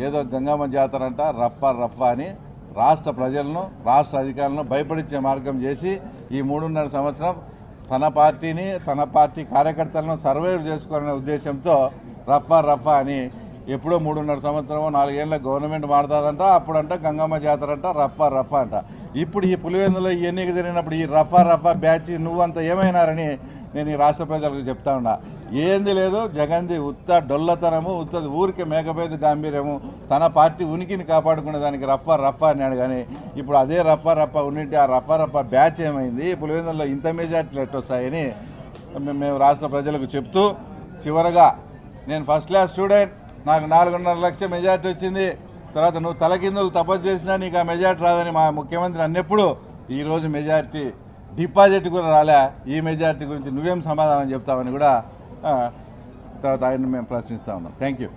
ఏదో గంగమ్మ జాతర అంట రఫా అని రాష్ట్ర ప్రజలను రాష్ట్ర అధికారులను భయపడించే మార్గం చేసి ఈ 3.5 సంవత్సరం తన పార్టీని తన పార్టీ కార్యకర్తలను సర్వైవ్ చేసుకోవాలనే ఉద్దేశంతో రఫా అని ఎప్పుడో 3.5 సంవత్సరం 4 ఏళ్ళ గవర్నమెంట్ మారుతుందంట, అప్పుడంట గంగమ్మ జాతర అంట రఫా అంట. ఇప్పుడు ఈ పులివెందులో ఈ ఎన్నిక జరిగినప్పుడు ఈ రఫా బ్యాచ్ నువ్వంతా ఏమైనారని నేను ఈ రాష్ట్ర ప్రజలకు చెప్తా ఉన్నా. ఏంది లేదు, జగన్ది ఉత్త డొల్లతనము, ఉత్తది ఊరికే మేకపోయేది గాంభీర్యము, తన పార్టీ ఉనికిని కాపాడుకునే దానికి రఫా అన్నాడు. కానీ ఇప్పుడు అదే రఫా ఉన్నింటి ఆ రఫా బ్యాచ్ ఏమైంది, పులివెందులో ఇంత మెజార్టీలు ఎట్టొస్తాయని మేము రాష్ట్ర ప్రజలకు చెప్తూ, చివరగా నేను ఫస్ట్ క్లాస్ స్టూడెంట్, నాకు 4.5 లక్షల మెజార్టీ వచ్చింది. తర్వాత నువ్వు తలకిందులు తపస్సు చేసినా నీకు ఆ మెజార్టీ రాదని మా ముఖ్యమంత్రి అన్నప్పుడు ఈరోజు మెజార్టీ డిపాజిట్ కూడా రాలే. ఈ మెజార్టీ గురించి నువ్వేం సమాధానం చెప్తావని కూడా తర్వాత ఆయన మేము ప్రశ్నిస్తూ ఉన్నాం. Thank you.